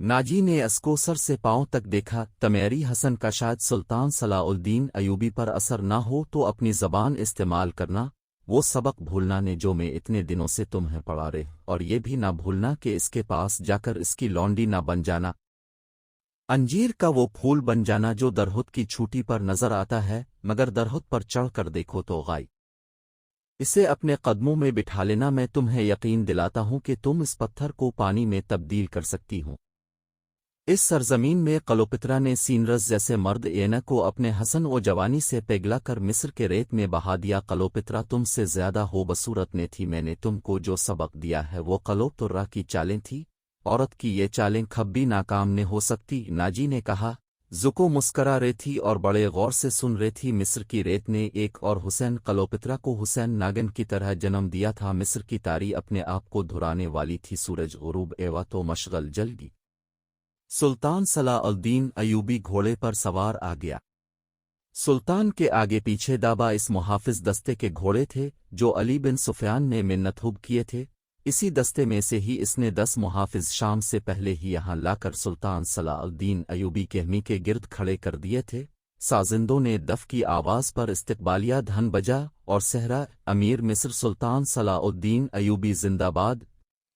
Nazi ने इसको sir से पांव तक देखा। तमेरी हसन का शायद सुल्तान सलाउद्दीन अयूबी पर असर ना हो तो अपनी ज़बान इस्तेमाल करना, वो सबक भूलना ने जो मैं इतने दिनों से तुम्हें पढ़ा रहे, और ये भी ना भूलना कि इसके पास जाकर इसकी लौंडी ना बन जाना, अंजीर का वो फूल बन जाना जो दरहुद की छूटी पर नजर आता है, मगर दरहुद पर चढ़ कर देखो तो गाय। इसे अपने कदमों में बिठा लेना। मैं तुम्हें यकीन दिलाता हूं कि तुम इस पत्थर को पानी में तब्दील कर सकती हो। इस सरजमीन में क्लोपेत्रा ने सीनरस जैसे मर्द एना को अपने हसन व जवानी से पिघला कर मिस्र के रेत में बहा दिया। क्लोपेत्रा तुमसे ज्यादा हो बसूरत ने थी। मैंने तुमको जो सबक दिया है वो क्लोपेत्रा की चालें थी। औरत की ये चालें कभी नाकाम न हो सकती। नाजी ने कहा। ज़ुको मुस्करा रही थी और बड़े गौर से सुन रही थी। मिस्र की रेत ने एक और हुसैन क्लोपेत्रा को हुसैन नागन की तरह जन्म दिया था। मिस्र की तारी अपने आप को धुराने वाली थी। सूरज गुरूब एवा तो मशगल जल गई। सुल्तान सलाउद्दीन अयूबी घोड़े पर सवार आ गया। सुल्तान के आगे पीछे दाबा इस मुहाफिज दस्ते के घोड़े थे जो अली बिन सुफियान ने मिन्नतहुब किए थे। इसी दस्ते में से ही इसने 10 मुहाफिज शाम से पहले ही यहाँ लाकर सुल्तान सलाउद्दीन अयूबी के हमी के गिर्द खड़े कर दिए थे। साजिंदों ने दफ की आवाज़ पर इस्तकबालिया धन बजा और सहरा अमीर मिस्र सुल्तान सलाउद्दीन अयूबी जिंदाबाद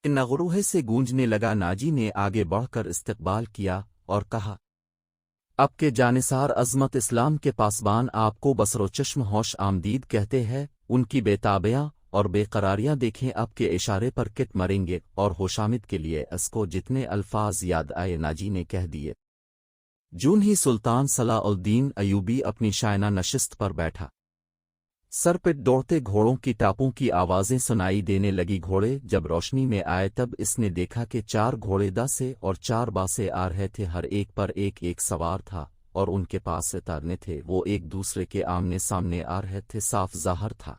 नगरूहे से गूंजने लगा। नाजी ने आगे बढ़कर इस्तकबाल किया और कहा, अब के जानिसार अज़मत इस्लाम के पासबान आपको बसरोचश्म होश आमदीद कहते हैं। उनकी बेताबियाँ और बेकरारियाँ देखें। अब के इशारे पर कित मरेंगे और होशामिद के लिए इसको जितने अल्फाज याद आए नाजी ने कह दिए। जून ही सुल्तान सलाउद्दीन अयूबी अपनी शायना नशिस्त पर बैठा। सर पे दौड़ते घोड़ों की टापों की आवाज़ें सुनाई देने लगी। घोड़े जब रोशनी में आए तब इसने देखा कि 4 घोड़े दा से और 4 बा से आ रहे थे। हर एक पर एक एक सवार था और उनके पास सितारने थे। वो एक दूसरे के आमने सामने आ रहे थे। साफ ज़ाहिर था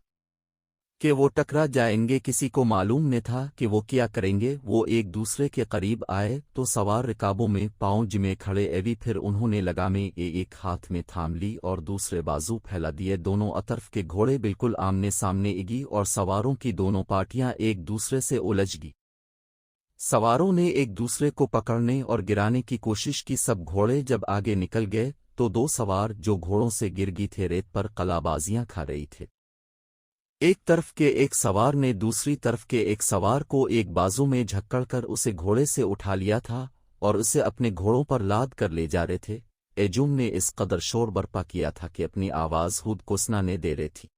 कि वो टकरा जाएंगे। किसी को मालूम न था कि वो क्या करेंगे। वो एक दूसरे के करीब आए तो सवार रिकाबों में पांव जिमे खड़े एवी। फिर उन्होंने लगामें एक हाथ में थाम ली और दूसरे बाजू फैला दिए। दोनों अतरफ के घोड़े बिल्कुल आमने सामने इगी और सवारों की दोनों पार्टियां एक दूसरे से उलझ गई। सवारों ने एक दूसरे को पकड़ने और गिराने की कोशिश की। सब घोड़े जब आगे निकल गए तो 2 सवार जो घोड़ों से गिर गई थे रेत पर कलाबाजियां खा रही थे। एक तरफ के एक सवार ने दूसरी तरफ के एक सवार को एक बाजू में झक्कड़कर उसे घोड़े से उठा लिया था और उसे अपने घोड़ों पर लाद कर ले जा रहे थे। एजुम ने इस कदर शोर बर्पा किया था कि अपनी आवाज़ खुद को सुनाने दे रही थी।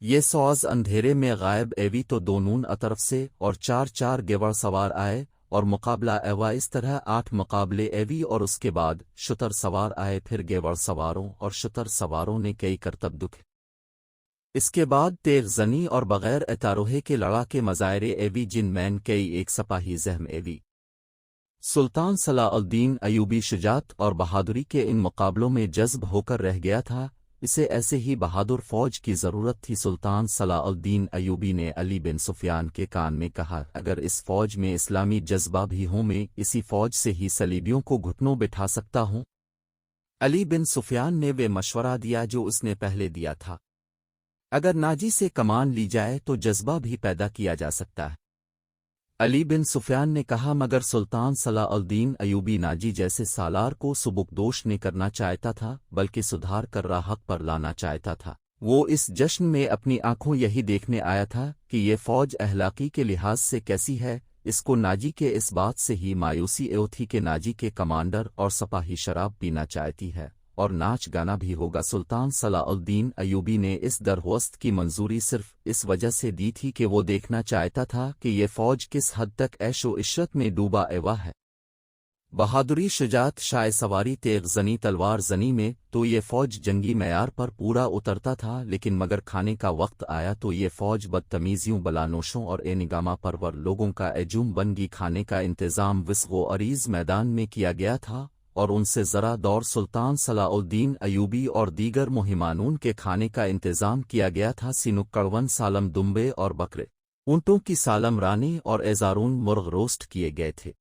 ये सौज अंधेरे में गायब एवी तो दोनों अतरफ से और 4-4 गेवड़ सवार आए और मुकाबला एवा। इस तरह 8 मुकाबले एवी और उसके बाद शुतर सवार आए। फिर गेवड़ सवारों और शुतर सवारों ने कई करतब दुख। इसके बाद तेग जनी और बगैर एतारोहे के लड़ाके मज़ायरे एवी जिनमैन कई एक सपाही जहम एवी। सुल्तान सलाउद्दीन अयूबी शुजात और बहादुरी के इन मुकाबलों में जज्ब होकर रह गया था। इसे ऐसे ही बहादुर फौज की ज़रूरत थी। सुल्तान सलाउद्दीन अयूबी ने अली बिन सुफियान के कान में कहा, अगर इस फौज में इस्लामी जज्बा भी हो मैं इसी फौज से ही सलीबियों को घुटनों बिठा सकता हूँ। अली बिन सुफियान ने वे मशवरा दिया जो उसने पहले दिया था। अगर नाजी से कमान ली जाए तो जज्बा भी पैदा किया जा सकता है। अली बिन सुफियान ने कहा, मगर सुल्तान सलाउद्दीन अयूबी नाजी जैसे सालार को सुबुकदोश नहीं करना चाहता था बल्कि सुधार कर राह पर लाना चाहता था। वो इस जश्न में अपनी आंखों यही देखने आया था कि ये फौज अहलाकी के लिहाज से कैसी है। इसको नाजी के इस बात से ही मायूसी एव थी कि नाजी के कमांडर और सपाही शराब पीना चाहती है और नाच गाना भी होगा। सुल्तान सलाउद्दीन अयूबी ने इस दरख्वास्त की मंजूरी सिर्फ इस वजह से दी थी कि वो देखना चाहता था कि ये फौज किस हद तक ऐशो इशरत में डूबा एवा है। बहादुरी शुजात शाय सवारी तेग जनी तलवार जनी में तो ये फौज जंगी मैार पर पूरा उतरता था। लेकिन मगर खाने का वक्त आया तो ये फौज बदतमीजियों बलानोशों और एनिगामा परवर लोगों का एजूम बन गई। खाने का इंतज़ाम विस्गो अरीज मैदान में किया गया था और उनसे ज़रा दौर सुल्तान सलाउद्दीन अयूबी और दीगर मुहिमानून के खाने का इंतज़ाम किया गया था। सिनुक्कड़वन सालम दुम्बे और बकरे ऊँटों की सालम रानी और एजारून मुर्ग रोस्ट किए गए थे।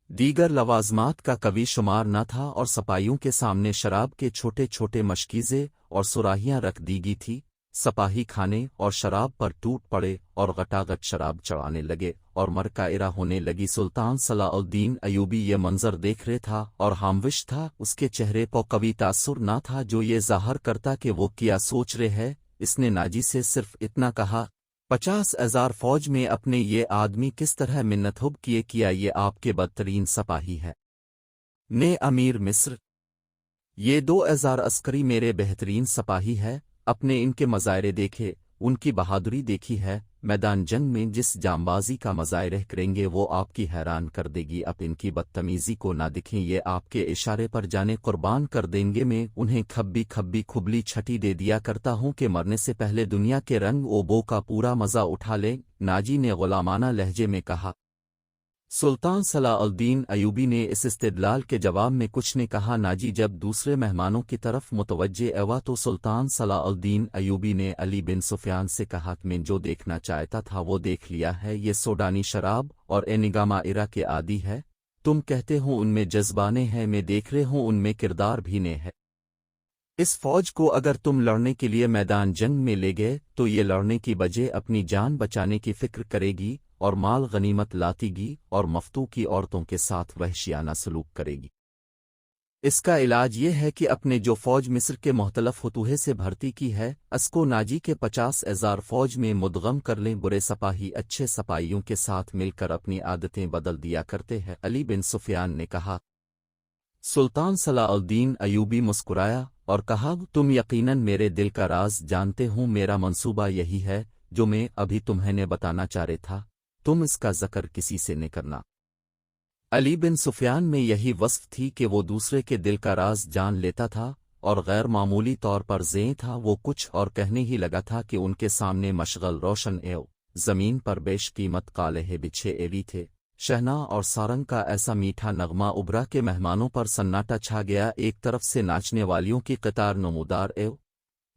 दीगर लवाजमात का कभी शुमार न था और सपाइयों के सामने शराब के छोटे छोटे मशकीज़े और सुराहियाँ रख दी गई थी। سپاہی کھانے اور شراب پر ٹوٹ پڑے اور غٹاغٹ شراب چڑھانے لگے اور مرکائرہ ہونے لگی۔ سلطان صلاح الدین ایوبی یہ منظر دیکھ رہے تھا اور خاموش تھا، اس کے چہرے پر کبھی تاثر نہ تھا جو یہ ظاہر کرتا کہ وہ کیا سوچ رہے ہے۔ اس نے ناجی سے صرف اتنا کہا، 50,000 فوج میں اپنے یہ آدمی کس طرح منتخب کیا یہ آپ کے بدترین سپاہی ہے نے امیر مصر، یہ 2,000 عسکری میرے بہترین سپاہی ہے۔ اپنے ان کے مظاہرے دیکھے، ان کی بہادری دیکھی ہے، میدان جنگ میں جس جانبازی کا مظاہرہ کریں گے وہ آپ کی حیران کر دے گی۔ اب ان کی بدتمیزی کو نہ دکھیں، یہ آپ کے اشارے پر جانے قربان کر دیں گے۔ میں انہیں کھبی چھٹی دے دیا کرتا ہوں کہ مرنے سے پہلے دنیا کے رنگ و بو کا پورا مزہ اٹھا لیں، ناجی نے غلامانہ لہجے میں کہا۔ سلطان صلاح الدین ایوبی نے اس استدلال کے جواب میں کچھ نے کہا۔ ناجی جب دوسرے مہمانوں کی طرف متوجہ ہوا تو سلطان صلاح الدین ایوبی نے علی بن سفیان سے کہا کہ میں جو دیکھنا چاہتا تھا وہ دیکھ لیا ہے، یہ سوڈانی شراب اور اینگامائرہ کے عادی ہے۔ تم کہتے ہو ان میں جذبانے ہیں، میں دیکھ رہے ہوں ان میں کردار بھی نے ہے۔ اس فوج کو اگر تم لڑنے کے لیے میدان جنگ میں لے گئے تو یہ لڑنے کی بجائے اپنی جان بچانے کی فکر کرے گی اور مال غنیمت لاتی گی اور مفتو کی عورتوں کے ساتھ وحشیانہ سلوک کرے گی۔ اس کا علاج یہ ہے کہ اپنے جو فوج مصر کے مختلف فتوحے سے بھرتی کی ہے اس کو ناجی کے 50,000 فوج میں مدغم کر لیں۔ برے سپاہی اچھے سپاہیوں کے ساتھ مل کر اپنی عادتیں بدل دیا کرتے ہیں، علی بن سفیان نے کہا۔ سلطان صلاح الدین ایوبی مسکرایا اور کہا، تم یقیناً میرے دل کا راز جانتے ہو، میرا منصوبہ یہی ہے جو میں ابھی تمہیں نے بتانا چاہ رہا تھا، تم اس کا ذکر کسی سے نہ کرنا۔ علی بن سفیان میں یہی وصف تھی کہ وہ دوسرے کے دل کا راز جان لیتا تھا اور غیر معمولی طور پر ذہین تھا۔ وہ کچھ اور کہنے ہی لگا تھا کہ ان کے سامنے مشغل روشن زمین پر بیش قیمت کالے بچھے ایوی تھے، شہنا اور سارنگ کا ایسا میٹھا نغمہ ابھرا کہ مہمانوں پر سناٹا چھا گیا۔ ایک طرف سے ناچنے والیوں کی قطار نمودار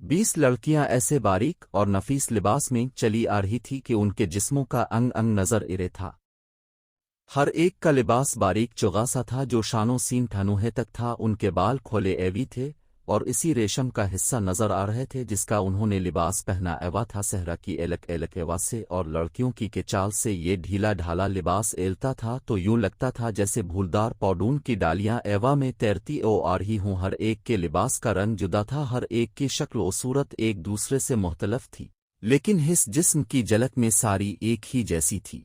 20 لڑکیاں ایسے باریک اور نفیس لباس میں چلی آ رہی تھی کہ ان کے جسموں کا انگ انگ نظر ارے تھا۔ ہر ایک کا لباس باریک چغا سا تھا جو شانوں سین ٹھنوہے تک تھا، ان کے بال کھولے ایوی تھے اور اسی ریشم کا حصہ نظر آ رہے تھے جس کا انہوں نے لباس پہنا ایوا تھا صحرا کی ایلک ایوا سے، اور لڑکیوں کی کے چال سے یہ ڈھیلا ڈھالا لباس ایلتا تھا تو یوں لگتا تھا جیسے پھولدار پوڈون کی ڈالیاں ایوا میں تیرتی آ رہی ہوں۔ ہر ایک کے لباس کا رنگ جدا تھا، ہر ایک کی شکل و صورت ایک دوسرے سے مختلف تھی، لیکن حس جسم کی جھلک میں ساری ایک ہی جیسی تھی۔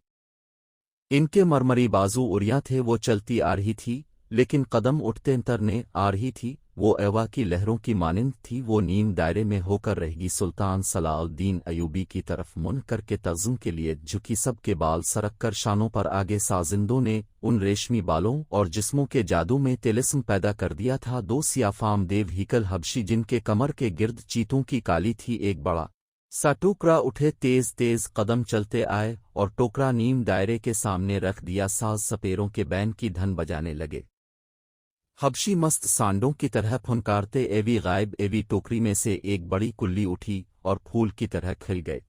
ان کے مرمری بازو اریاں تھے، وہ چلتی آ رہی تھی لیکن قدم اٹھتے ترنے آ رہی تھی، وہ ایوا کی لہروں کی مانند تھی، وہ نیم دائرے میں ہو کر رہے گی۔ سلطان صلاح الدین ایوبی کی طرف من کر کے تعظیم کے لیے جھکی، سب کے بال سرک کر شانوں پر آگے سازندوں نے ان ریشمی بالوں اور جسموں کے جادو میں طلسم پیدا کر دیا تھا۔ 2 سیافام دیو ہیکل حبشی جن کے کمر کے گرد چیتوں کی کالی تھی، ایک بڑا سا ٹوکرا اٹھے، تیز تیز قدم چلتے آئے اور ٹوکرا نیم دائرے کے سامنے رکھ دیا، ساز سپیروں کے بین کی دھن بجانے لگے۔ حبشی مست سانڈوں کی طرح پھنکارتے ایوی غائب ایوی ٹوکری میں سے ایک بڑی کلی اٹھی اور پھول کی طرح کھل گئے۔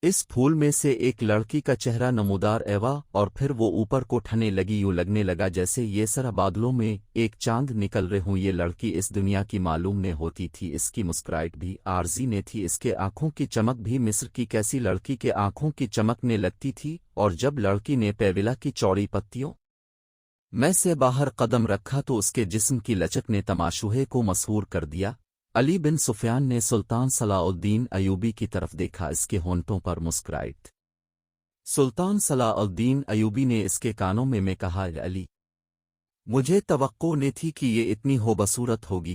اس پھول میں سے ایک لڑکی کا چہرہ نمودار ایوا اور پھر وہ اوپر کو ٹھنے لگی، یوں لگنے لگا جیسے یہ سرا بادلوں میں ایک چاند نکل رہے ہوں۔ یہ لڑکی اس دنیا کی معلوم نے ہوتی تھی، اس کی مسکراہٹ بھی عارضی نے تھی، اس کے آنکھوں کی چمک بھی مصر کی کیسی لڑکی کے آنکھوں کی چمک نے لگتی تھی۔ اور جب لڑکی نے پیولا کی چوڑی پتیوں میں سے باہر قدم رکھا تو اس کے جسم کی لچک نے تماشوہے کو مسحور کر دیا۔ علی بن سفیان نے سلطان صلاح الدین ایوبی کی طرف دیکھا، اس کے ہونٹوں پر مسکراہٹ۔ سلطان صلاح الدین ایوبی نے اس کے کانوں میں کہا، علی، مجھے توقع نہ تھی کہ یہ اتنی خوبصورت ہوگی۔